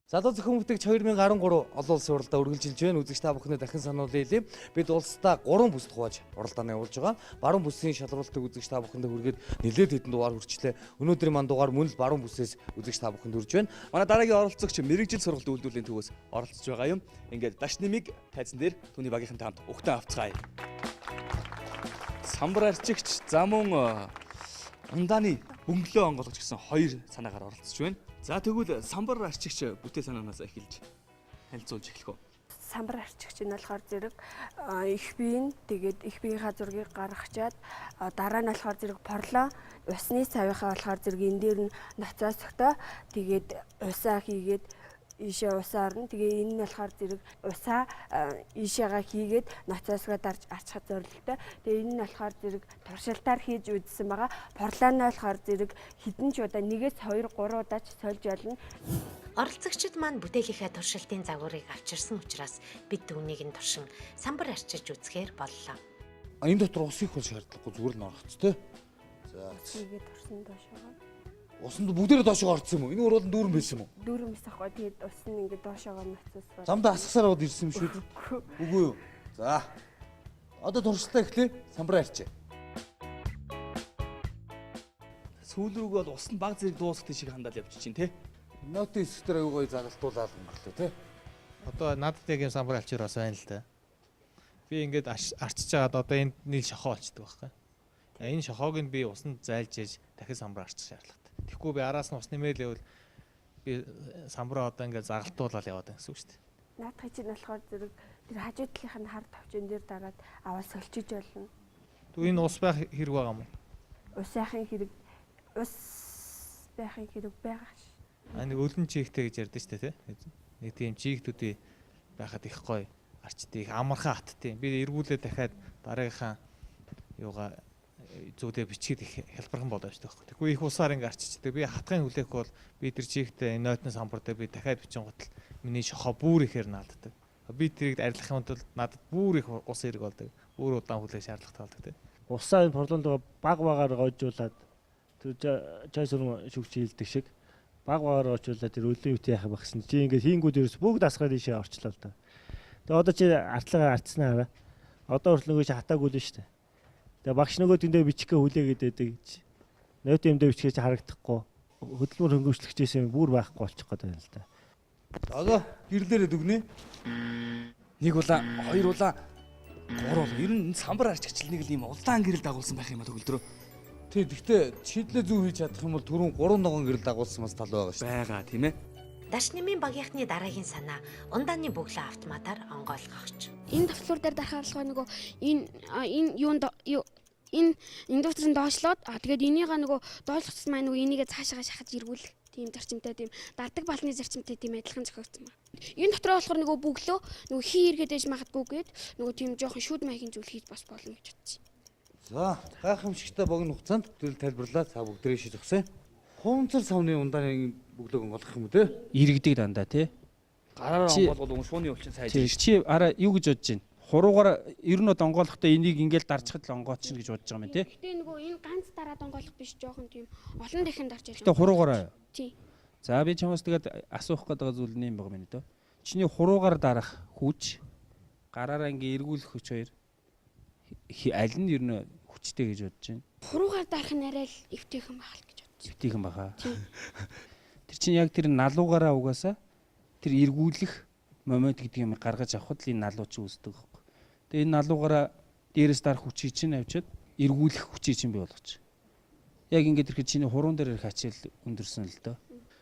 Залуу зөвхөн бүтээгч 2013 олон улсын уралдаа үргэлжилж байна. Үзэгч та бүхэнд дахин сануулъя хэлье. Бид улсдаа 3 бүс хувааж уралдааны явуулж байгаа. Баруун бүсийн шалралтыг үзэгч та бүхэнд хүргээд нэлээд хэдэн дугаар хүрчлээ. Өнөөдрийн манд дугаар мөн л баруун бүсээс үзэгч та бүхэнд хүрж байна. Манай дараагийн оролцогч мэрэгжил сургалт үйлдвэрлэлийн төвөөс оролцож байгаа юм. Ингээд даш нэмийг тайзан дээр түүний багийнхантай хамт өгтөн авцгаая. Самбар арчигч за мөн ундааны бөмбөлөө онгойлгоч гэсэн хоёр санаагаар оролцож байна. За тэгвэл самбар арчигч бүтээл санаанаас эхэлж танилцуулж эхлэх үү. Самбар арчигч нь болохоор зэрэг их биеийн тэгээд их биеийнхаа зургийг гаргачаад дараа нь болохоор зэрэг порлоо усны савынхаа болохоор зэрэг энэ дээр нь ноцоосогтой тэгээд усаа хийгээд ийшээ усаа орно. Тэгээ энэ нь болохоор зэрэг усаа ийшээгаа хийгээд ноцоосгоо дарж арчхад зорилготой. Тэгээ энэ нь болохоор зэрэг туршилтаар хийж үзсэн байгаа. Порлаанаа болохоор зэрэг хэдэн ч удаа 1-2 3 удаач сольж олно. Оролцогчид маань бүтээлийнхээ туршилтын загварыг авчирсан учраас бид түүнийг нь туршин самбар арчиж үзэхээр боллоо. Энэ дотор ус их бол шаардлагагүй зүгээр л орохц тээ. За Тэгээд турсан доошоо. усанд бүгдээрээ доошоо орсон юм уу? Энэ уралд дүүрэн байсан юм уу? Дүүрэн биш ахгүй. Тэгээд ус нь ингээд доошоогоо ноцоосгоо. Замдаа асгасаар аваад ирсэн юм шүү дээ. Үгүй юу. За. Одоо туршилтаа эхлэе. Самбар арчээ. Сүүл рүүгээ бол усанд баг зэрэг дуусах шиг хандаад явчих чинь тий. Нотын эсвэтэр аюу гоё загалтуулаад юм байна тий. Одоо надад яг юм самбар алчир бас байна л да. Би ингээд арчиж байгаад одоо энд нийл шохоо олчдөг байхгүй. Энэ шохоог нь би усанд зайлж ээж дахин самбар арчих шаардлагатай. Тэгэхгүй би араас нь ус нэмэл явал би самбараа одоо ингээд загалтуулаад яваад байгаа гэсэн үг шүү дээ. Наадхыг чинь болохоор зэрэг тэр хажуу талынх нь хар тавчын дээр дараад аваа сольчиж болно. Тэгвэл энэ ус байх хэрэг байгаа юм уу? Ус яахын хэрэг байгаа ш. Нэг өлөн чигтэй гэж ярьдэн шүү дээ тий. Нэг тийм чигтүүдий байхад их гоё арчтай их амархан хаттай. Би эргүүлээ дахиад дараагийнхаа юугаа зүйлээ бичгээд их хялбархан болоо шүү дээ. Тэгэхгүй их усаар ингээ арчичдаг. Би хатгын хүлээх бол би тэр чигтэй нотны самбар дээр би дахиад бичин гутал миний шохоо бүр ихээр нааддаг. Би тэрийг арилгах юмд бол надад бүр их ус хэрэг болдог. Бүр удаан хүлээх шаардлагатай болдог тий. Усаа энэ порлондоо баг багаар гойжуулаад тэр чайсурм шүгч хийлдэг шиг баг багаар гойжуулаад тэр өлөө өвт яах байх гэсэн чи ингээд хийнгүүд ерөөс бүгд асгаад ийшээ орчлоо л да. Тэгээ одоо чи артлага арцснаа хараа. Одоо хүртэл нөгөө чи хатаагүй л шүү дээ. Тэгээ багш нөгөө тэндээ бичихгээ хүлээгээд байдаг гэж. Нойт юмдээ бичгээж харагдахгүй. Хөдөлмөр хөнгөвчлөгчөөс бүр байхгүй болчих гээд байна л да. Одоо гэрлээрээ дүгнээ. Нэг улаан, хоёр улаан, гурван. Ер нь самбар арчигчл нэг л ийм улаан гэрэл дагуулсан байх юм а төгөлдрөө. Тий, гэхдээ шийдлээ зүг хийж чадах юм бол түрүүн 3 ногоон гэрэл дагуулсан бас тал байгаа шүү. Байгаа тийм ээ. Дашнымын багийнхны дараагийн санаа ундааны бөглөө автоматар онгойлгогч. Энэ давтлуур дээр дарахарлага нөгөө энэ юунд энэ индустрийн доошлоод тэгээд энийгээ нөгөө доошлогчсон маань нөгөө энийгээ цаашаа шахаж иргүүлэх тийм зарчимтай тийм дардаг балны зарчимтай тийм адилхан зохиогдсон байна. Энэ дотроо болохоор нөгөө бөглөө нөгөө хий эргээд ээж магадгүйгээд нөгөө тийм жоохон шүд маягийн зүйл хийж бас болно гэж бодчих. За, гайхамшигтай богино хугацаанд бүтээл тайлбарлаа. Та бүгдээрээ шийдвэрсэн. Хуунцар савны ундааны бөглөөг онгойлгох юм уу те? Иргэдэг дандаа тий. Гараараа онгойлгол шууны өвчин сайж. Чи араа юу гэж бодож байна? Хуруугаар ер нь онгойлгохдоо энийг ингээл дарчхад л онгоочно гэж бодож байгаа юм тий. Гэтэ нөгөө энэ ганц дараад онгойлгох биш жоохон тийм олон дахин дарж яж. Гэтэ хуруугаар. Тий. За би чамаас тэгээд асуух гэдэг зүйл нэм байгаа юм даа. Чиний хуруугаар дарах хүч гараараа ингээ эргүүлэх хүч хоёр аль нь ер нь хүчтэй гэж бодож байна? Хуруугаар дарах нь арай л эвтэйхэн байх л гэж бодчих. Эвтэйхэн баха. Тэр чинь яг тэр налуугаараа угаасаа тэр эргүүлэх момент гэдэг юм гаргаж авахд л энэ налуу чи үүсдэг байхгүй. Тэгээ энэ налуугаараа дээрээс дарах хүчийг чинь авчиад эргүүлэх хүчийг чинь бий болгоч. Яг ингээд ирэхэд чиний хуруун дээр ирэх ачаал өндөрсөн л дөө.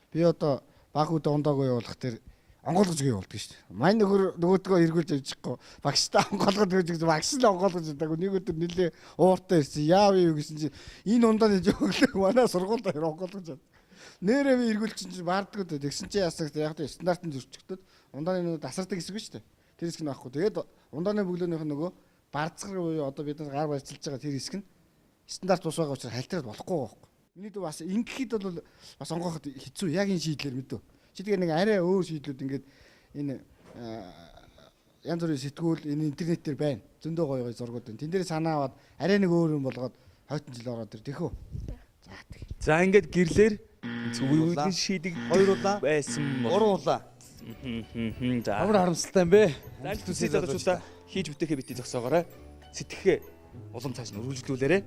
Би одоо баг үдэ ундаагүй явуулах тэр онгойлгож гээ явуулдаг шүү дээ. Мань нөгөөдгөө эргүүлж авчихгүй. Багштай онгойлгож гэж багш л онгойлгож байдаг. Нэг өдөр нилээ ууртаа ирсэн. Яав юу гэсэн чинь энэ ундааны жөглөө манай сургуульд онгойлгож байна. Нэрээ би эргүүлчих чинь баарддаг үү. Тэгсэн чинь ясаг яг нь стандартын зөрчигдөд ундааны дасардаг хэсэг шүү дээ. Тэр хэсэг нь байхгүй. Тэгээд ундааны бөглөөнийх нь нөгөө бардцгар буюу одоо бид гар барьцалж байгаа тэр хэсэг нь стандарт ус байгаа учраас хальтраад болохгүй байхгүй. Миний дүү бас ингэхэд бол бас онгооход хэцүү. Яг энэ шийдлэр мэдв. Чи тэгээ нэг арай өөр шийдлүүд ингээд энэ янз бүрийн сэтгүүл энэ интернетээр байна. Зөндөө гоё гоё зургууд байна. Тэн дээр санаа аваад арай нэг өөр юм болгоод хойтон жил ороод ир тэхүү. За тэг. За ингээд гэрлэр Үеийн шийдэг 2 улаан байсан 3 улаан. За. Амар харамсалтай юм бэ. За төсөө залуучуудаа хийж бүтээхээ бити зогсоогоорой. Сэтгэхээ улам цааш нь үргэлжлүүлээрэй.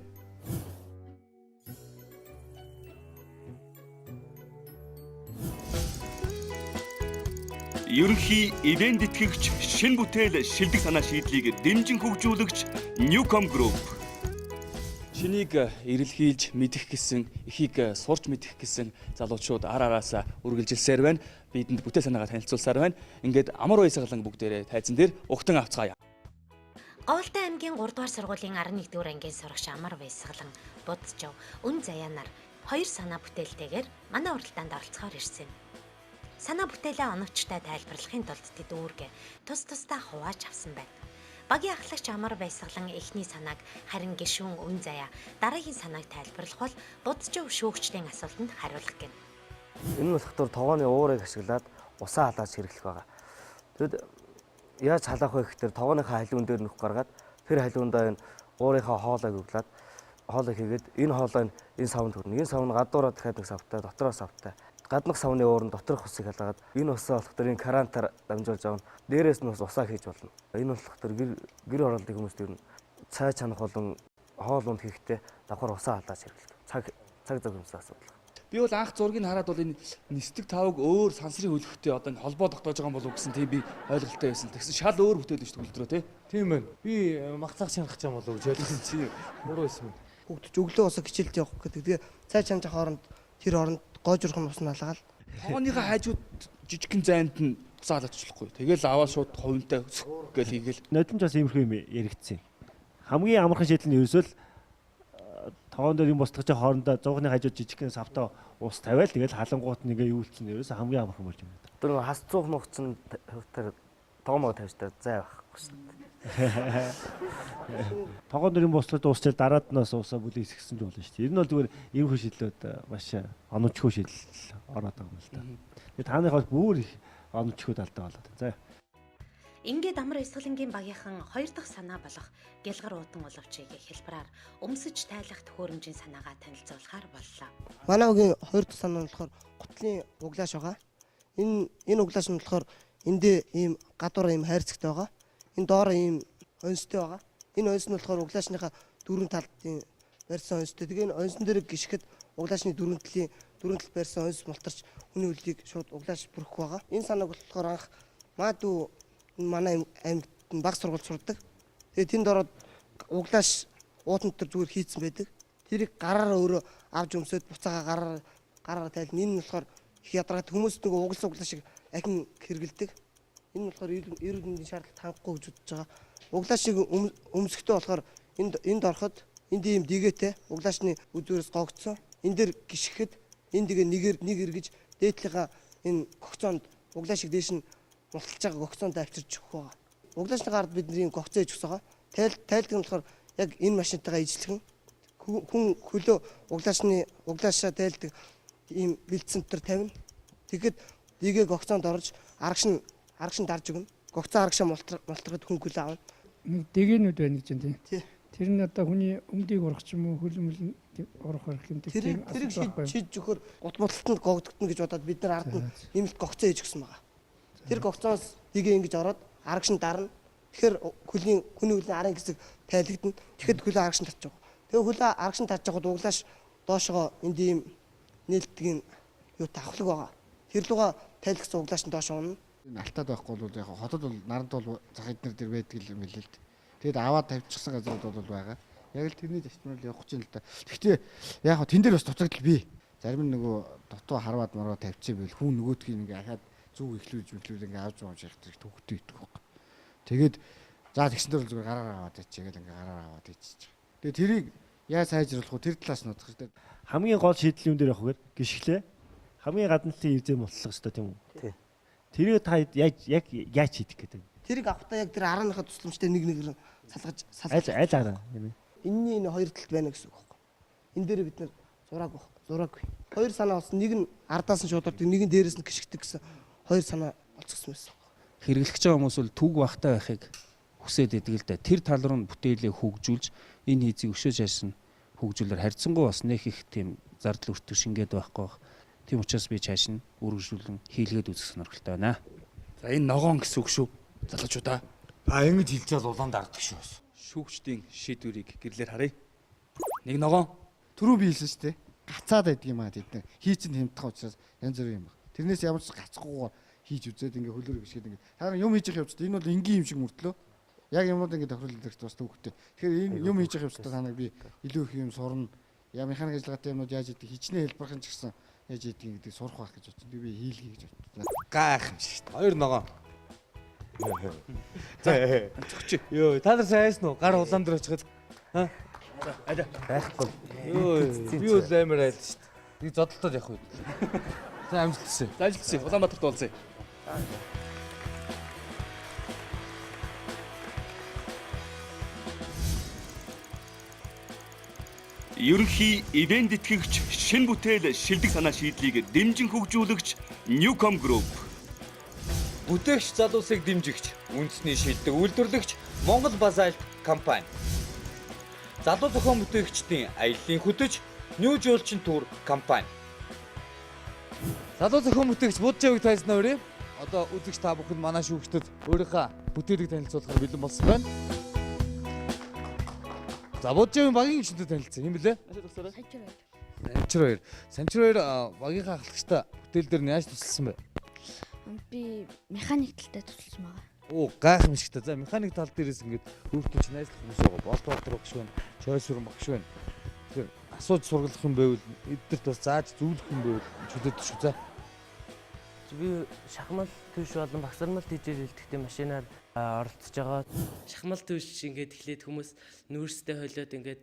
Ерөнхий ивент тэтгэгч, шин бүтээл, шилдэг санаа шийдлийг дэмжин хөгжүүлэгч Newcom Group. Шинийг эрэлхийлж мэдэх гэсэн, эхийг сурч мэдэх гэсэн залуучууд ар араасаа үргэлжилсээр байна. Бидэнд бүтээл санаагаа танилцуулсаар байна. Ингээд амар баясгалан бүгдээрээ тайзан дээр угтан авцгаая. Говьлтай аймгийн 3 дугаар сургуулийн 11-р ангийн сурагч Амар Баясгалан Будчав үн заяанаар 2 санаа бүтээлтэйгээр манай уралдаанд оролцохоор ирсэн. Санаа бүтээлээ оновчтой тайлбарлахын тулд тэд үүргээ тус тусдаа хувааж авсан байна. Багийн ахлагч Амар Баясгалан эхний санааг харин гишүүн үн заяа дараагийн санааг тайлбарлах бол Будчав шүүгчдийн асуултанд хариулах гэнэ. Энэ нь болохоор тогооны уурыг ашиглаад усаа халааж хэрэглэх байгаа. Тэгэд яаж халаах вэ гэхээр тогооныхаа халиун дээр нөх гаргаад тэр халиундаа энэ уурынхаа хоолойг өглөөд хоолой хийгээд энэ хоолой энэ савнд хүрнэ. Энэ сав нь гадуураа дахиад нэг савтай, дотороо савтай. Гаднах савны уурын доторх усыг халаагаад энэ усаа болохоор энэ карантаар дамжуулж авна. Дээрээс нь усаа хийж болно. Энэ болохоор гэр оролтын хүмүүст ер нь цай чанах болон хоол унд хийхдээ давхар усаа халааж хэрэглэдэг. Цаг зав юмсаа асуудал. Би бол анх зургийг хараад бол энэ нисдэг тавг өөр сансрын хөлөвтэй одоо энэ холбоо тогтоож байгаа болов гэсэн тийм би ойлголттой байсан. Тэгсэн шал өөр бүтээл шүү дээ төлдрөө тий. Тийм байна. Би магцаах чанах ч юм болов гэж ойлгосон чи буруу байсан. Хөгдөж өглөө усаа хичээлд явах гэдэг. Тэгээ цай чанах хооронд тэр оронд гоожрох нь ус налгаал. Тогооныхаа хажууд жижигхэн зайнд нь усаа халаачлахгүй. Тэгэл аваад шууд хувинтай гэл хийгээл. Нодлон бас иймэрхүү юм яригдсан. Хамгийн амархан шийдэл нь ерөөсөө л тогоон дээр юм босдгож хоорондоо зуухны хажууд жижигхэн савтаа ус тавиал тэгэл халангуут нэгээ юулцсан ерөөсөө хамгийн амархан болж юм байна. Тэр хас цуух нухцсан тэр тоомоо тавьжтай зай байхгүй шүү дээ. Тогоон дээр юм босдгож уусчаал дараад нас усаа бүлээ хэсгсэн ч болно шүү дээ. Ер нь бол зүгээр иймэрхүү шийдлүүд маш онцгой шийдэл ороод байгаа юм л да. Тэгээ тааных бол бүр их онцгой талтай болоод байна. За. Ингээд Амар Баясгалангийн багийнхан 2 дахь санаа болох Гялгар уутан уловчийг хэлбэраар өмсөж тайлах төхөөрөмжийн санаагаа танилцуулахаар боллоо. Манай угийн 2 дахь санаа нь болохоор гутлын углааш байгаа. Энэ углааш нь болохоор эндээ ийм гадуур ийм хайрцагтай байгаа. Энэ доор ийм онцтой байгаа. Энэ онц нь болохоор углаашныхаа дөрвөн талд ийм барьсан онцтой. Тэгээ энэ онцон дээр гიშгэд углаашны дөрвөн тал барьсан онц мултарч хүний үлдийг шууд углааш бүрэх байгаа. Энэ санааг болохоор анх Маадуу манай аймагт баг сургууль сурдаг. Тэгээ тэнд ороод углааш уутан дээр зүгээр хийцэн байдаг. Тэрийг гараараа өөрөө авч өмсөд буцаага гараараа тайлна. Энэ нь болохоор их ядаргаад хүмүүс нөгөө углас шиг ахин хэргэлдэг. Энэ нь болохоор эрүүл мэндийн шаардлага хангахгүй гэж бодож байгаа. Углаашийг өмсөхдөө болохоор энд ороход энд ийм дэгээтэй углаашны үзүүрээс гогдсон. Энэ дээр гიშгэхэд энэ дэгээ нэг эргэж дээдлийнхаа энэ гогцоонд углаашийг дээш нь мулталж байгаа гогцоонд авчирч өгөх байгаа. Углаашны гард бидний гогцоо хийж өгсөн байгаа. Тайлдаг нь болохоор яг энэ машинтайгаа ижилхэн хүн хөлөө углаашаа тайлдаг ийм бэлдсэн төр тавина. Тэгэхэд дэгээ гогцоонд орж арагш нь дарж өгнө. Гогцоо арагшаа мултрахад хүн хөлөө авна. Нэг дэгээнүүд байна гэж байна тийм. Тэр нь одоо хүний өмдийг урах ч юм уу хөлөмөл урах юм тийм. Тэрийг шийдэж өгөхөр гут муталтанд гогдогдно гэж бодоод бид нар ард нь нэмэлт гогцоо хийж өгсөн байгаа. Тэр гогцоос дэгээ ингэж ороод арагш нь дарна. Тэгэхээр хүний хөлийн арын хэсэг тайлагдана. Тэгэхэд хөлөө арагш нь татж байгаа. Тэгээ хөлөө арагш нь татж байгаад углааш доошоо энд ийм нээлтгийн юу тавхлаг байгаа. Тэр луга тайлгсан углааш нь доош унана. Энэ алтаад байхгүй бол яг хотод бол наранд бол зах эднэр дээр байдаг юм билээ л дээ. Тэгэд аваад тавьчихсан газрууд бол байгаа. Яг л тэрний зарчмаар явах гэж юм л да. Гэхдээ яг тэн дээр бас дуцагдал бий. Зарим нь нөгөө дотоо харваад маргаа тавьчих байл хүн нөгөөдгийг ингээ ахаад зүг ихлүүлж ингээ авч явж явах хэрэг төвхтэй идэх байхгүй. Тэгээд за тэгсэн дээр зүгээр гараараа аваад ичээ гэл ингээ гараараа аваад ичиж. Тэгээд тэрийг яа сайжруулах вэ? Тэр талаас нь бодох хэрэгтэй. Хамгийн гол шийдэл юм дээр явах гэхээр гიშглээ. Хамгийн гадналтын эвзээ мултлах хэрэгтэй тийм үү? Тийм. Тэрийг та яг яаж хийх гэдэг. Тэрийг авахтаа яг тэр арааныхаа тусламжтай нэг салгаж аль араа юм бэ? Энэний энэ хоёр талд байна гэсэн үг байхгүй. Энэ дээр бид нэр зураагүй. Хоёр санаа болсон. Нэг нь ардаас нь шууд ордог, нэг нь дээрээс нь гიშгдэг гэсэн хоёр санаа олцсон байсан. Хэрэглэж байгаа хүмүүс бол түг багтаа байхыг хүсээд идэг л да. Тэр тал руу бүтээлээ хөгжүүлж энэ хийзийг өшөөж хайсан хөгжүүлэр харьцангуй бас нэг их тийм зардал өртөг шингээд байхгүй. Тийм учраас би цааш нь үргэлжлүүлэн хийлгээд үзэх сонирхолтой байна. За энэ ногоон гэсэн үг шүү. Залуучуудаа. Ингэж хэлчихэл улаан дагдаг шүү. Шүүгчдийн шийдвэрийг гэрлэр харъя. Нэг ногоон. Түрүү би хэлсэн шүү дээ. Гацаад байдаг юм аа тэд. Хийцэн хямдхан учраас янз бүрийн юм байна. Тэрнээс ямар ч гацхгүйгээр хийж үзээд ингээ хөлөөрөө гიშгээд ингээ. Харин юм хийж явах явцдаа энэ бол энгийн юм шиг мөртлөө. Яг юмнууд ингээ тохируулдаг бас төвхтэй. Тэгэхээр энэ юм хийж явах явцдаа таныг би илүү их юм сурна. Яа механик ажиллагаатай юмнууд яаж идэг хичнээн хэлбэрхэн ч гэсэн яаж идэг гэдэг сурах байх гэж бодсон. Би хийлгэе гэж бодсон. Гайхамшигт. Хоёр ногоо. За зөвч. Йоо, та нар сайн хайсан уу? Гар улаан дээр очиход. Байхгүй. Йоо, би үл амар айлт шүү дээ. Би зодтолтод явах үед. За амжилтсан. За ажилтсан. Улаанбаатарт уулзъя. Ерөнхий ивент тэтгэгч, шинэ бүтээл шилдэг санаа шийдлийг дэмжин хөгжүүлэгч Newcom Group. Бүтээгч залуусыг дэмжигч, үндэсний шилдэг үйлдвэрлэгч Монгол Базальт компани. Залуу зохион бүтээгчдийн аяллаа хөтөж, New Жуулчин тур компани. Залуу зохион бүтээгч Буджаавыг тайлснаа өрөө. Одоо үзэгч та бүхэн манай шүүгчдэд өөрийнхөө бүтээлийг танилцуулахаар бэлэн болсон байна. За Буджаавын багийн гишүүдэд танилцсан юм билээ? Санчир хоёр багийнхаа ахлагчтай бүтээл дээр нь яаж тусалсан бэ? Би механик талтай тусалсан байгаа. Оо гайхамшигтай. За механик тал дээрээс ингээд хүүхдүүд чинь найзлах хүмүүс байгаа. Болт болтор багш байна. Чойс сүрэн багш байна. Тэгэхээр асууж сургалах юм байвал эдгэрт бас зааж зөвлөх юм байвал чөлөөд шүү. За. Би шахмал төвш болон багсармал тийжээр хэлтгтэй машинаар оролцож байгаа. Шахмал төвш ингээд эхлээд хүмүүс нүүрстэй хойлоод ингээд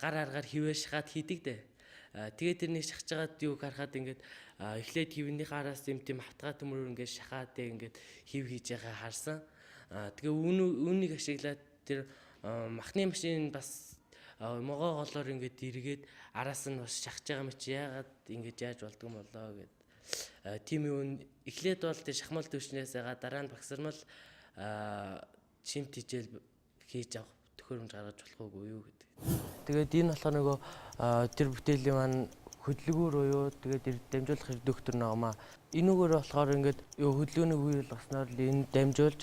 гар аргаар хивээ шахаад хийдэг дээ. Тэгээд тэрнийг шахаж байгаад юу харахад ингээд эхлээд хивнийх араас юм тийм хавтгаа төмөр ингээд шахаад ингээд хив хийж байгаа харсан. Тэгээ үүнийг ашиглаад тэр махны машин бас могоо голоор ингээд эргээд араас нь бас шахаж байгаа мэт яагаад ингээд яаж болдго юм болоо гэд. Тийм юм эхлээд бол тэр шахмал төвчнээс дараа нь багсармал чимт хичээл хийж авах төхөөрөмж гаргаж болох уу юу гэдэг. Тэгээд энэ болохоор нөгөө тэр бүтээлийн маань хөдөлгүүр буюу тэгээд дамжуулах хэрэг доктор ногоомаа энүүгээр болохоор ингээд хөдөлгөөний үе болгосноор л энэ дамжуулж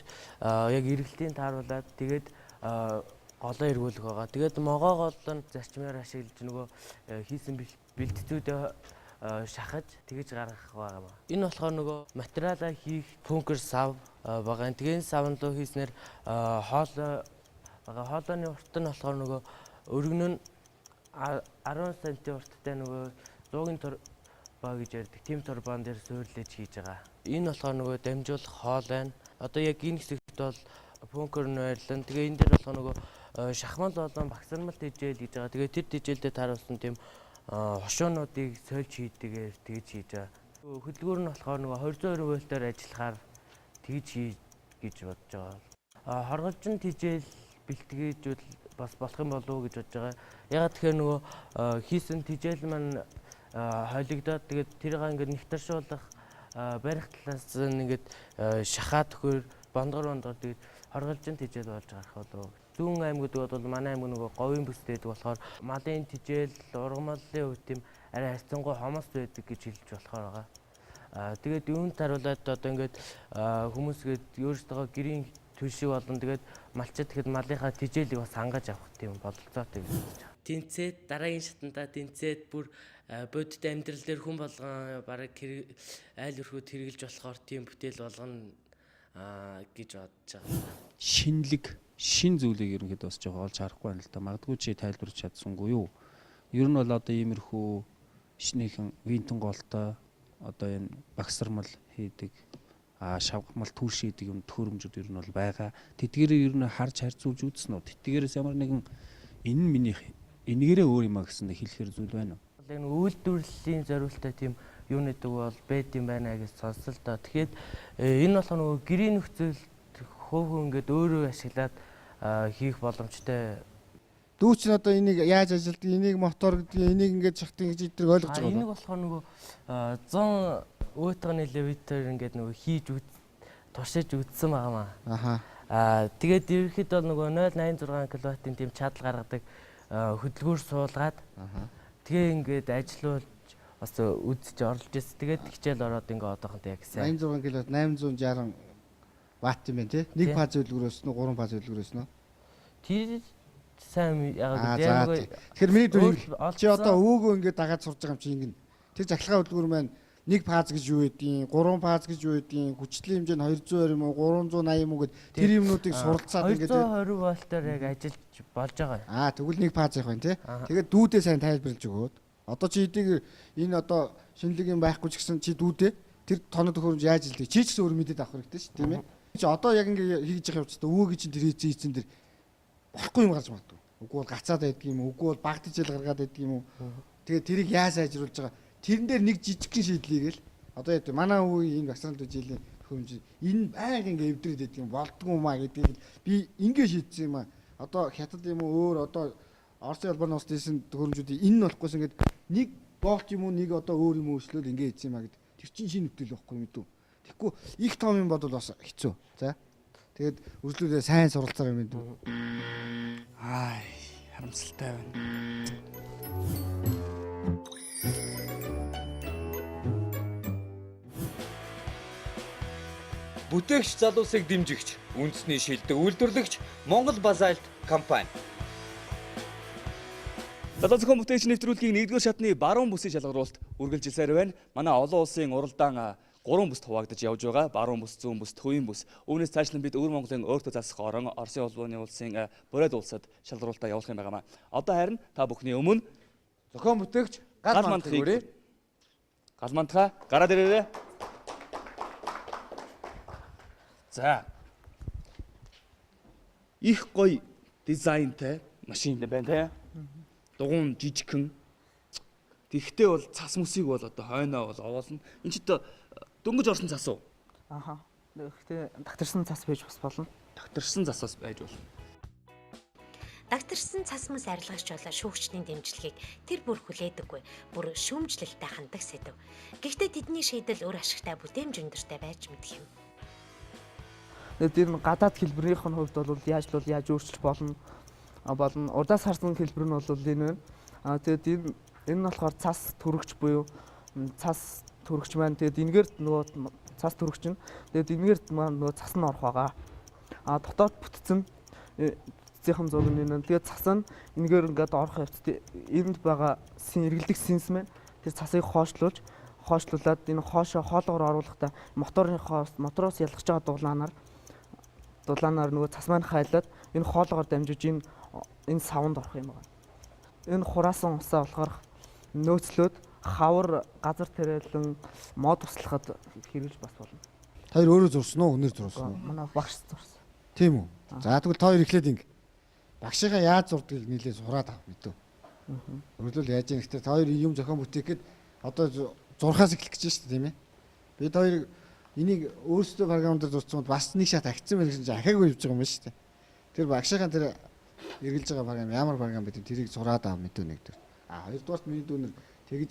яг эргэлтийн тааруулаад тэгээд голоо эргүүлэх байгаа. Тэгээд могоо гол нь зарчмаар ашиглаж нөгөө хийсэн бэлтцүүдээ шахаж тэгж гаргах байгаа. Энэ болохоор нөгөө материалаа хийх пункер сав байгаа. Тэгээд савн руу хийснээр хоол байгаа. Хоолойны урт нь болохоор нөгөө өргөн нь 10 см урттай нөгөө 100-ын турбаа гэж ярьдаг. Тим турбаан дээр суурлаж хийж байгаа. Энэ болохоор нөгөө дамжуулах хоол байна. Одоо яг энэ хэсэгт бол пункер нь байрлан. Тэгээ энэ дээр болохоор нөгөө шахмал болон багсармал тэжээл гэж байгаа. Тэгээ тэр тэжээлдээ тааруулсан тийм хошоонуудыг сольж хийдгээр тэгж хийж байгаа. Хөдөлгүүр нь болохоор нөгөө 220 вольтоор ажиллахаар тэгж хий гэж бодож байгаа. Хорголжин тэжээл бэлтгэжүүл бас болох юм болов уу гэж бодож байгаа. Ягаад тэгэхээр нөгөө хийсэн тэжээл маань хойлогдоод тэгээд тэрийг ингээд нэвтэршүүлэх барих талаас нь ингээд шахаад төхөр бондгор тэгээд хорголжин тэжээл болж гарах болов. Зүүн аймагуд бол манай аймаг нөгөө говийн бүстэй байдаг болохоор малын тэжээл ургамлын үе тийм арай харьцангуй хомос байдаг гэж хэлж болохоор байгаа. Тэгээд юунд таруулаад одоо ингээд хүмүүс гээд өөрсдөө гэрийн төлшиг болон тэгээд малчид тэгэхэд малынхаа тэжээлийг бас хангаж авах тийм бодолцоотой гэж байна. Тэнцээд дараагийн шатандаа тэнцээд бүр бодит амьдрал дээр хүн болгон бараг айл өрхөд хэрэгжилж болохоор тийм бүтээл болгоно гэж бодож байгаа. Шинэлэг шин зүйлийг ерөнхийдөө бас жоо олж харахгүй байна л да. Магадгүй чи тайлбарч чадсангүй юу? Ер нь бол одоо иймэрхүү шинэхэн винтэн голтой одоо энэ багсармал хийдэг шавхмал түүш хийдэг юм төхөөрөмжүүд ер нь бол байгаа. Тэдгээрээ ер нь харж харьцуулж үзсэн үү? Тэдгээрээс ямар нэгэн энэ минийх энэгээрээ өөр юм а гэсэн хэлэхэр зүйл байна уу? Энэ үйлдвэрлэлийн зориултаа тийм юу нэгдэг бол байд юм байна гэж сонслоо доо. Тэгэхээр энэ болохоор нөгөө гэрийн нөхцөл хөв ингээд өөрөө ашиглаад хийх боломжтой. Дүүч нь одоо энийг яаж ажилтдаг, энийг мотор гэдэг, энийг ингээд шахдаг гэж эдгээр ойлгож байгаа. Энийг болохоор нөгөө 100 уутганы левитер ингээд нөгөө хийж туршиж үзсэн байгаамаа. Тэгээд ерөөхдөө нөгөө 0.86 кВт-ийн тийм чадал гаргадаг хөдөлгүүр суулгаад тэгээ ингээд ажиллуулж бас үзэж орлож ирсэн. Тэгээд хичээл ороод ингээд одоохондоо яг сайн. 86 кВт 860 Ват юм байна тий. Нэг фаз хөдөлгөөрөөс нь 3 фаз хөдөлгөөрөөс нь. Тэр сайн яг тэгэхээр миний дүр чи одоо өвөөгөө ингээд дагаад сурж байгаа юм чи ингэн. Тэр захилгаан хөдөлгөөр маань 1 фаз гэж юу байдیں, 3 фаз гэж юу байдیں, хүчлийн хэмжээ нь 220 юм уу, 380 юм уу гэд тэр юмнуудыг суралцаад ингээд 220 вольтоор яг ажиллаж болж байгаа. Тэгвэл 1 фаз их байна тий. Тэгээд дүүдээ сайн тайлбарлаж өгөөд. Одоо чи эдийг энэ одоо шинэлэг юм байхгүй ч гэсэн чи дүүдээ тэр тоног төхөөрөмж яаж илдэг. Чи ч гэсэн өөр мэдээд авах хэрэгтэй шүү, тийм ээ. Чи одоо яг ингээд хийж байгаа явцдаа өвөөгийн чинь тэр хийцэн дээр болохгүй юм гарч магадгүй. Үгүй бол гацаад байдаг юм уу? Үгүй бол багтаж ил гаргаад байдаг юм уу? Тэгээд тэрийг яаж сайжруулж байгаа? Тэрэн дээр нэг жижигхэн шийдлийг л одоо яа манай үеийн энэ вакцинад жилийн хөрөмж энэ байнга ингээ эвдрээд байдаг юм болдгоо маа гэдгийг би ингээ шийдсэн юм аа. Одоо хятад юм уу өөр одоо Орсын албаны улс дэсэн хөрөмжүүдийн энэ нь болохгүйс ингээд нэг болт юм уу нэг одоо өөр юм өөрчлөөл ингээ хийсэн юм аа гэд тэр чинь шинэ хөтөл байхгүй юм дүү. Тэгэхгүй их том юм бодвол бас хэцүү. За. Тэгээд үргэлжлүүлээ сайн суралцаар юм дүү. Харамсалтай байна. Бүтээгч залуусыг дэмжигч, үндэсний шилдэг үйлдвэрлэгч Монгол Базальт компани. Залуу зохион бүтээгч нэвтрүүлгийн 1-р шатны баруун бүсийн шалгаруулалт үргэлжилсээр байна. Манай олон улсын уралдаан 3 бүст хуваагдаж явж байгаа. Баруун бүс, зүүн бүс, төвийн бүс. Үүнээс цаашлан бид Өвөр Монголын өөртөө засах орон Оросын улбаны улсын Бурайд улсад шалгаруулалтаа явуулах юм байнамаа. Одоо харин та бүхний өмнө зохион бүтээгч гал мандахыг хүрээ. Гал мандахаа гараад ирээрэй. За. Их гоё дизайнтай машин байна те. Дугуун жижигхэн. Тэгтээ бол цас мүсийг бол одоо хойноо бол овоолно. Энд ч одоо дөнгөж орсон цас уу? Аха. Гэхдээ дагтарсан цас байж бас болно. Дагтарсан цас бас байж болно. Дагтарсан цас мэс арилгагч болоо шүүгчний дэмжлэгийг тэр бүр хүлээдэггүй. Бүр шүүмжлэлтэй хандаг сэдв. Гэхдээ тэдний шийдэл өөр ашигтай бүтээмж өндөртэй байж мэдэх юм. Тэр нь гадаад хэлбэрийнх нь хувьд бол яаж өөрчилж болно. Урдаас харсан хэлбэр нь бол энэ байна. Тэгээд энэ нь болохоор цас төрөгч буюу цас төрөгч маань тэгээд энэгээр нөгөө цас төрөгч нь тэгээд энэгээр маань нөгөө цас нь орох байгаа. Дотоод бүтцэн цэцгийн зураг нь энэ. Тэгээд цас нь энэгээр ингээд орох явцад энд байгаа эргэлдэх синс маань тэр цасыг хоошлуулад энэ хоолоогоор оруулахдаа мотороос ялгаж байгаа дулаанаар нөгөө цас маань хайлаад энэ хоолоогоор дамжиж энэ савнд орох юм байна. Энэ хураасан усаа болохоор нөөцлөөд хавар газар тариалан мод туслахад хэрэгж бас болно. Та хоёр өөрөө зурсан уу? Өнөр зурсан уу? Манай багш зурсан. Тийм үү? За тэгвэл та хоёр эхлээд ингэ. Багшийнхаа яаж зурдгийг нэлээд сураад авах мэдв. Өөрөлдөл яаж юм гэхдээ та хоёр юм зохион бүтээхэд одоо зурхаас эхлэх гэж шүү дээ, тийм ээ. Бид хоёр энийг өөрсдөө програм дээр зурсан бас нэг шат агцсан байх гэсэн чинь ахаагүй явж байгаа юм шүү дээ. Тэр багшийнхаа тэр эргэлж байгаа програм ямар програм бэ тэрийг зураад авах мэдв нэгдүгээр. Хоёрдугаарт миний дүүнэр тэгж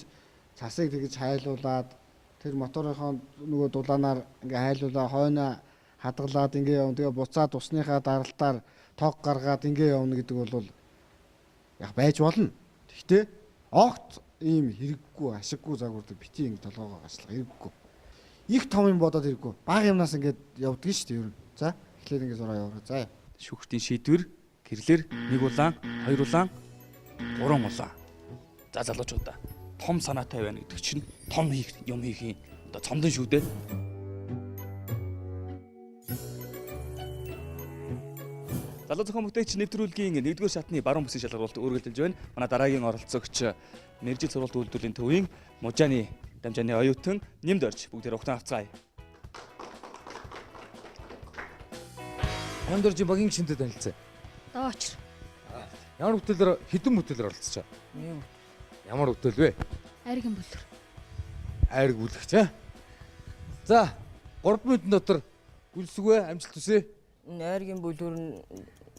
цасыг тэгж хайлуулад тэр моторынхоо нөгөө дулаанаар ингээ хайлуулаа хойноо хадгалаад ингээ явна. Тэгээ буцаад усныхаа даралтаар тог гаргаад ингээ явна гэдэг бол яг байж болно. Гэхдээ огт ийм хэрэггүй ашиггүй загвардаг бити ингээ толгоогоо гашлах хэрэггүй. Их том юм бодоод хэрэггүй. Бага юмнаас ингээд явдаг шүү дээ ер нь. За эхлээд ингээ зураа яваа. За шүүгчдийн шийдвэр гэрлэр 1 улаан, 2 улаан, 3 улаан. За залуучуудаа том санаатай байна гэдэг чинь том юм хийх одоо цомдон шүү дээ. Залуу зохион бүтээгч нэвтрүүлгийн 1-р шатны баруун бүсийн шалгаруулалт үргэлжилж байна. Манай дараагийн оролцогч мэргэжил сургалт үйлдвэрлэлийн төвийн Мужааны дамжааны оюутан Нэмд орж бүгдээр ухтан авцгаая. Нэмд оржийн багийн шинтэд танилцъя. Доочр. Ямар бүтээлээр хэдэн бүтээлээр оролцож байгаа? Ямар бүтээл вэ? Айргийн бүлэг. Айрг бүлэгч аа. За 3 минутын дотор гүйлсгүй амжилт хүсье. Энэ айргийн бүлгэр нь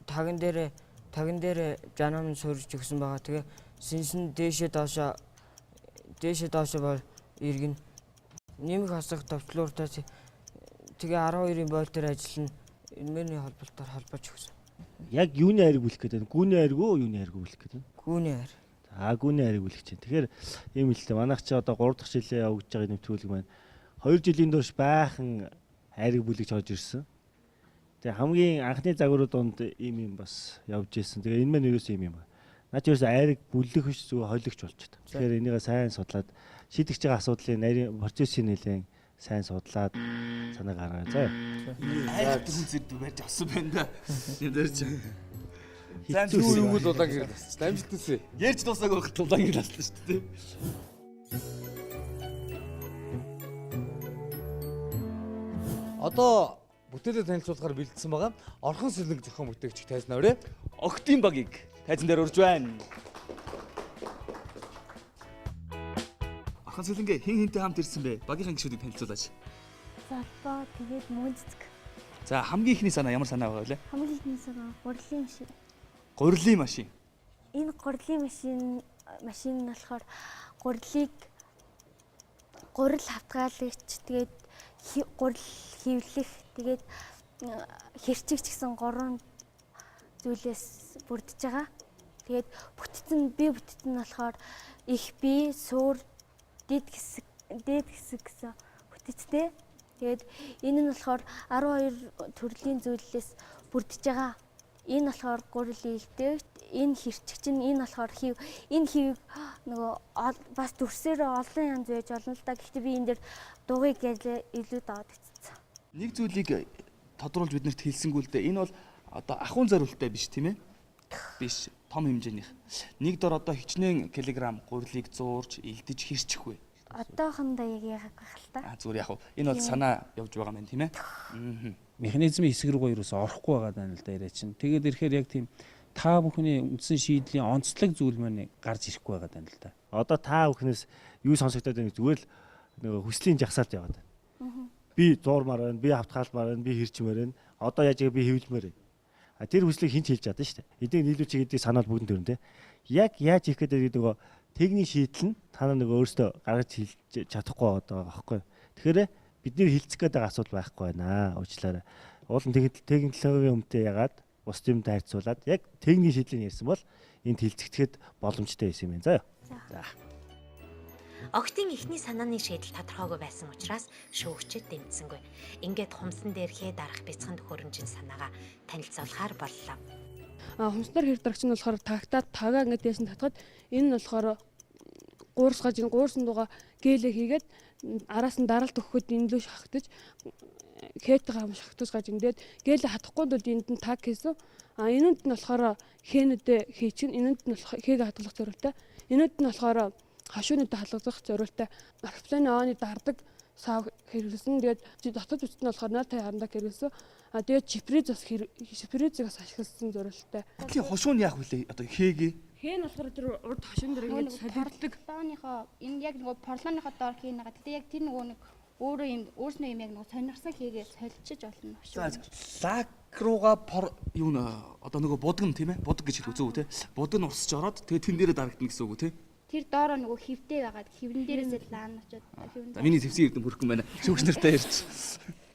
таган дээр жанам сөрж өгсөн байгаа. Тэгээ синсэн дээшээ доошоо бол иргэн. Нэмэх хасах товчлууртай тэгээ 12-ын бойлтоор ажиллана. Энэний холболтоор холбож өгсөн. Яг юуны айрг бүлэх гэдэг вэ? Гүүний айрг уу, юуны айрг бүлэх гэдэг вэ? Гүүний айрг. Гүүний айрг бүлэх чинь. Тэгэхээр ийм л дээ. Манайх чи одоо 3 дахь жилээ явагдаж байгаа нэвтрүүлэг маань 2 жилийн турш байхан айрг бүлэгч орж ирсэн. Тэгээ хамгийн анхны загварууд донд ийм бас явж ирсэн. Тэгээ энэ мань ерөөсөө ийм юм байна. Наач ерөөсөө айрыг бүлэх биш зүгээр хойлогч болчиход. Тэгэхээр энийг сайн судлаад шийдэж байгаа асуудлын нарийн процессын нэлээд сайн судлаад санаа гаргая заа. Айр хүн зэрэг барьж авсан байна да. Энд дээр чи. Сайн юу бол улаан гэр тасч. Амжилт үсэ. Ярьж дуусаагүй байхад улаан гэр таслаа шүү дээ. Одоо бүтээлээ танилцуулахаар бэлдсэн байгаа. Орхон сэлэнг зохион бүтээгч Тайзан Орой Октийн багийг тайзан дээр урьж байна. Орхон сэлэнгээ хин хинтэй хамт ирсэн бэ? Багийнхаа гишүүдийг танилцуулаач. Залбаа тэгээд мөнцөг. За хамгийн ихний санаа ямар санаа байгаа вэ? Хамгийн ихний санаа гурилын машин. Гурилын машин. Энэ гурилын машин нь болохоор гурил хавтгаалагч тэгээд гурил хөвлөх тэгээд хэрчигч гэсэн 3 зүйлээс бүрдэж байгаа. Тэгээд бүтэц нь болохоор их бие, суур, дэд хэсэг гэсэн бүтэцтэй. Тэгээд энэ нь болохоор 12 төрлийн зүйлээс бүрдэж байгаа. Энэ болохоор гурилын илтгэгч, энэ хэрчигч нь энэ болохоор хив. Энэ хивийг нөгөө бас төрсөөр олон янз байж болно л да. Гэхдээ би энэ дээр дугыг илүү даваад ицсэн. Нэг зүйлийг тодруулж биднэрт хэлсэнгүү л дээ. Энэ бол одоо ахуйн зориулттай биш тийм ээ? Биш, том хэмжээнийх. Нэг дор одоо хичнээн килограмм гурилыг зуурж, илдэж хэрчих вэ? Одоохондоо яг яагаад байх л та. Зүгээр яг. Энэ бол санаа явж байгаа юм тийм ээ? Механизмын хэсэг рүү ерөөсө орохгүй байгаа даа л да яриа чинь. Тэгээд ирэхээр яг тийм та бүхний үндсэн шийдлийн онцлог зүйл маань гарч ирэхгүй байгаа даа л да. Одоо та бүхнээс юу сонсогдоод байна зүгээр л нөгөө хүслийн жагсаалт яваад байна. Би зуурмаар байна, би хавтгаалмаар байна, би хэрчмээр байна. Одоо яаж би хэвлэмээр байна. А тэр хүслийг хинч хэлж чадсан шүү дээ. Эдийг нийлүүлж гэдэг санаал бүгд төрөндөө. Яг яаж хийх гэдэг нөгөө техникийн шийдэл нь та нөгөө өөрөөсөө гаргаж хэлж чадахгүй байгаа байхгүй. Тэгэхээр бидний хилцэх гэдэг асуудал байхгүй байна. Уучлаарай. Уулын технологийн өмтэй ягаад бус юмтай харьцуулаад яг техникийн шийдлийг ярьсан бол энд хилцэгдэхэд боломжтой байсан юм байна. За. Октийн ихний санааны шийдэл тодорхойгүй байсан учраас шүүгчид дэмжсэнгүй. Ингээд хумсан дээр хээ дарах бяцхан төхөөрөмжийн санаагаа танилцуулахаар боллоо. Хумснаар хэр дарагч нь болохоор тагтаад тагаа ингээд яасан татхад энэ нь болохоор гуурсгаж энэ гуурсан дугаа гэлээ хийгээд араас нь даралт өгөхөд энэ лөө шахагдаж хээтэй гам шахагдаж гаж ингээд гэлээ хатахгүй бол энд нь таг хийсэн. Энэнд нь болохоор хээнүүдээ хийчин энэнд нь болохоор хээг хадгалах зорилттой. Энэнд нь болохоор хашуунуудаа халгах зорилттой. Орфлоныооны дардаг сав хэрэглэсэн. Тэгээд дотоод үстэн нь болохоор 050 харандаа хэрэглэсэн. Тэгээд шипризийг бас ашигласан зорилттой. Тэгэхээр хошуун яах вүлээ? Одоо хээгээ. Хэн болохоор тэр урд хошуун дээр ингэж солиулдаг. Дооныхоо энэ яг нөгөө порлооныхоо доор хийнага. Тэгтээ яг тэр нөгөө нэг өөрөө юм өөрснөө юм яг нөгөө сонирхсан хийгээ солилцож болно хошуун. Лак рууга юу нэ одоо нөгөө будган тийм ээ? Будаг гэж хэлэх үзүү те. Будган урсж ороод тэгээд тэн дээрээ дарагдана гэсэн үг үү те? Тэр доороо нөгөө хөвтэй байгаад хөвн дээрээс лаан очоод хөвн. За миний твсэн эрдэм хүрхэн байна. Шүүгч нартай ярьж.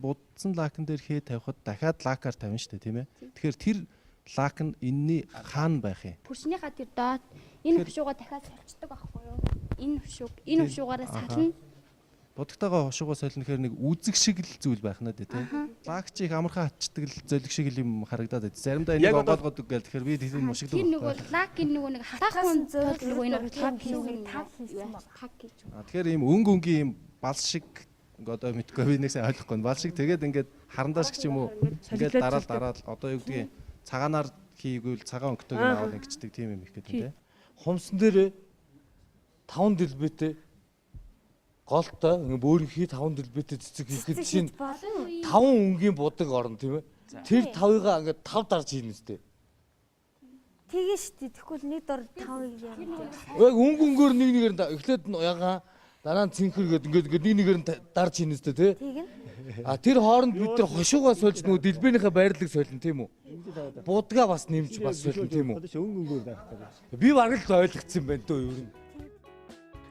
Будсан лакн дээр хээ тавихад дахиад лакаар тавина шүү дээ тийм ээ. Тэгэхээр тэр лак нь энэний хаана байх юм? Пүршнийхаа тэр доод энэ хушуугаа дахиад солилцдог байхгүй юу? Энэ хушуугаараа сална. Будагтайгаа хошуугаа солинохээр нэг үзэг шиг л зүйл байх надад тийм. Лагч их амархан хатчдаг л золиг шиг л юм харагдаад байд. Заримдаа энийг онгоолгоод гээл тэгэхээр би тийм мушигдаг. Тэр нөгөө лакийн нөгөө нэг хатаахын зөөл нөгөө энэ таг хийсэн таг хийж. Тэгэхээр ийм өнгийн ийм бал шиг одоо мэдгүй би нэг сайн ойлгохгүй. Бал шиг тэгээд ингээд харандаа шиг ч юм уу ингээд дараал одоо юу гэдгийг цагаанаар хийгүүл цагаан өнгөтэйг нь аваад ингэждэг тийм юм их гэдэг тийм. Хумсан дээр 5 дэлбэтэй голтой ингээ бөөрийн хий 5 дэлбэтэй цэцэг хийхэд чинь 5 өнгийн будаг орно тийм ээ. Тэр 5-ыг ингээ 5 дарж хийн үстэй. Тэгээ штий. Тэгвэл нэг дор 5-ыг яа. Яг өнгөөр нэгээр эхлээд ягаа дараа нь цэнхэр гээд ингээ нэгээр дарж хийн үстэй тий. Тэр хооронд бид нар хошуугаа сольж нөгөө дэлбэнийхээ байрлалыг солино тийм үү? Будгаа бас нэмж бас солино тийм үү? Өнгөөр байх гэдэг. Би бараг л ойлгогдсон байна дөө ер нь.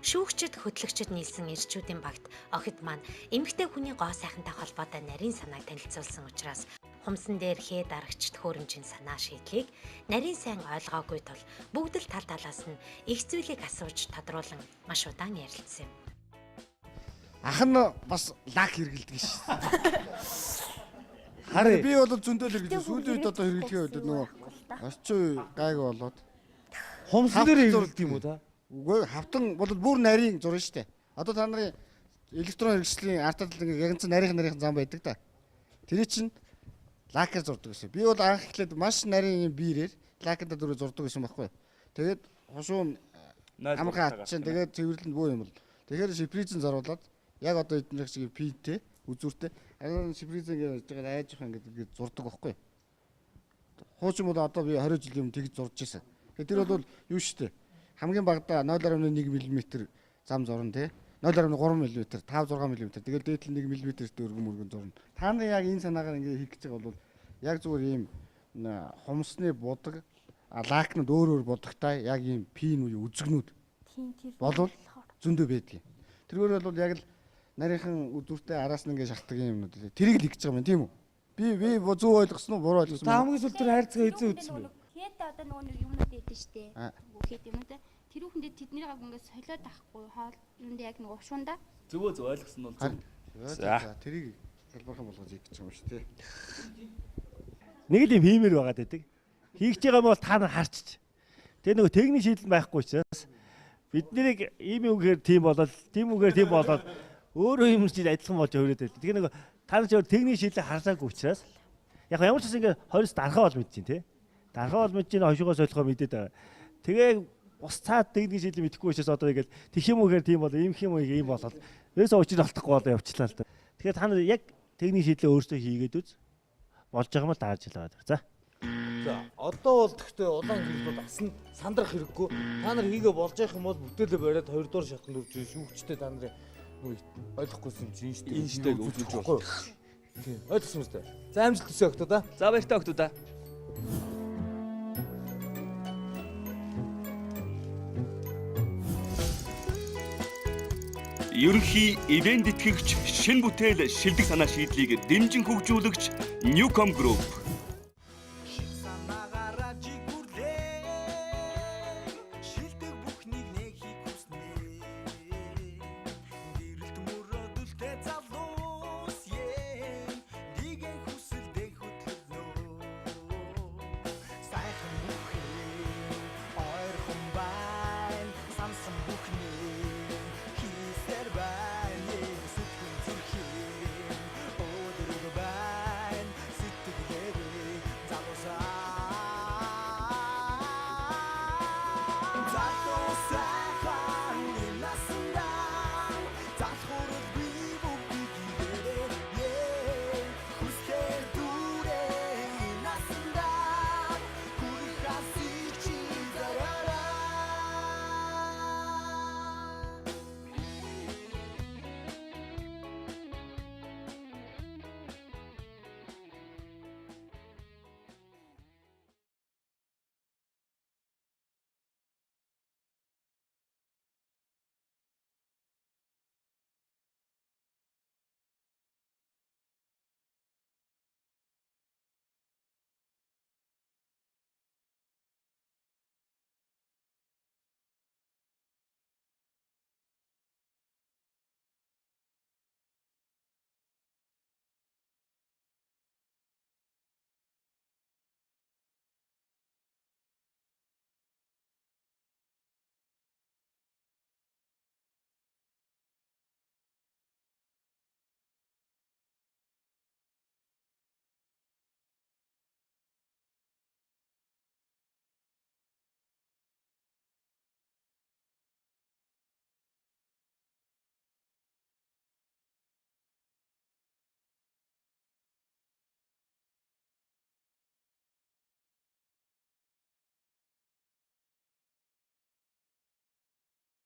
Шүүгчид хөтлөгчид нийлсэн ирчүүдийн багт охид маань эмэгтэй хүний гоо сайхантай холбоотой нарийн санааг танилцуулсан учраас хумсан дээр хээ дарагч төхөөрөмжийн санаа шийдлийг нарийн сайн ойлгоогүй тул бүгд л тал талаас нь их зүйлийг асууж тодруулан маш удаан ярилцсан юм. Ах нь бас лак хэргэлдэг ш. Харин би бол зөндөл хэрэглээ. Сүүлийн үед одоо хэрэглэхийн үед нөгөө орчин үе гайгүй болоод хомсон дээр хэрэглэдэг юм уу та? Үгүй хавтан бол бүр нарийн зурна штэ. Одоо та нарын электрон хэрэгслийн арт талд ингээ ягцсан нарийнх зам байдаг да. Тэр чинь лакер зурдаг гэсэн. Би бол анх эхлээд маш нарийн юм биерээр лакерда дөрөв зурдаг гэсэн байхгүй. Тэгээд хошуун амархан атчин тэгээд цэвэрлэнд буу юм бол. Тэгэхээр шипризэн заруулаад яг одоо эднэрх шиг пинтэй үзүүртэй. Шипризэн гэж байгаа айж их ингээ зурдаг байхгүй. Хуучин бол одоо би 20 жилийн өмнө тэгж зурж байсан. Тэгээд тэр бол юу штэ. Хамгийн багадаа 0.1 мм зам зурна тий. 0.3 мм, 5-6 мм. Тэгэл дээдл 1 мм-тэй өргөн зурна. Та нар яг энэ санаагаар ингээ хийх гэж байгаа бол яг зүгээр ийм хомсны будаг лакнууд өөр бодогтай яг ийм пин уу үзэгнүүд болвол зөндөө байдгийг. Тэргээр бол яг л нарийнхан үзүүртэй араас нь ингээ шалтгаан юмнууд тэрийг л хийж байгаа юм тийм үү? Би зөв ойлгосон уу буруу ойлгосон уу? Та хамгийн сүүлд тэр хайрцаг эзэн үзсэн бэ? Хээдэ одоо нөгөө нэг юмнууд өгдөө штэ. Хээд юмнууд тэр үхэндээ тэднийг ингээд солиод авахгүй хоол юунд яг нэг ушуунда. Зөв ойлгосон бол зөв. За тэрийг хэлбэрхэн болгож хийх гэж юм шүү дээ. Нэг л юм хиймээр байгаад байдаг. Хийх гэж байгаа юм бол та нар харчиж. Тэгээ нөгөө техник шийдэл байхгүй учраас бид нарыг ийм үгээр тийм болоод өөрөө юм чинь адилхан болж өрөөд байдаг. Тэгээ нөгөө та нар ч техник шийдлээ харсаагүй учраас яг ямар ч гэсэн ингээ 20-с дарахаа бол мэдчихээн тий. Дарахаа бол мэдчихээн хошигоо солихоо мэдээд байгаа. Тэгээ ус цаад техник шийдлээ мэдэхгүй учраас одоо ингээл тэх юм үгээр тийм бол ийм юм ийм болоод ерөөсөө учир алдахгүй болоо явчихлаа л да. Тэгэхээр та нар яг техник шийдлээ өөрсдөө хийгээд үз. Болж байгаа юм л дааж хэлээд. За. За одоо бол гэхдээ улаан гэрэлүүд асна сандрах хэрэггүй. Та нар хийгээ болж явах юм бол бүтээлээ бариад 2 дугаар шатанд үрж шүүгчтэй та нарын ойлгохгүйсэн чинь энэ штэг үзүүлж байна. Тийм ойлгосон юм шүү. За амжилт хүсье өгтөө да. За баяртай өгтөө да. Ерөнхий ивент итгэгч, шинэ бүтээл, шилдэг санаа шийдлийг дэмжин хөгжүүлэгч Newcom Group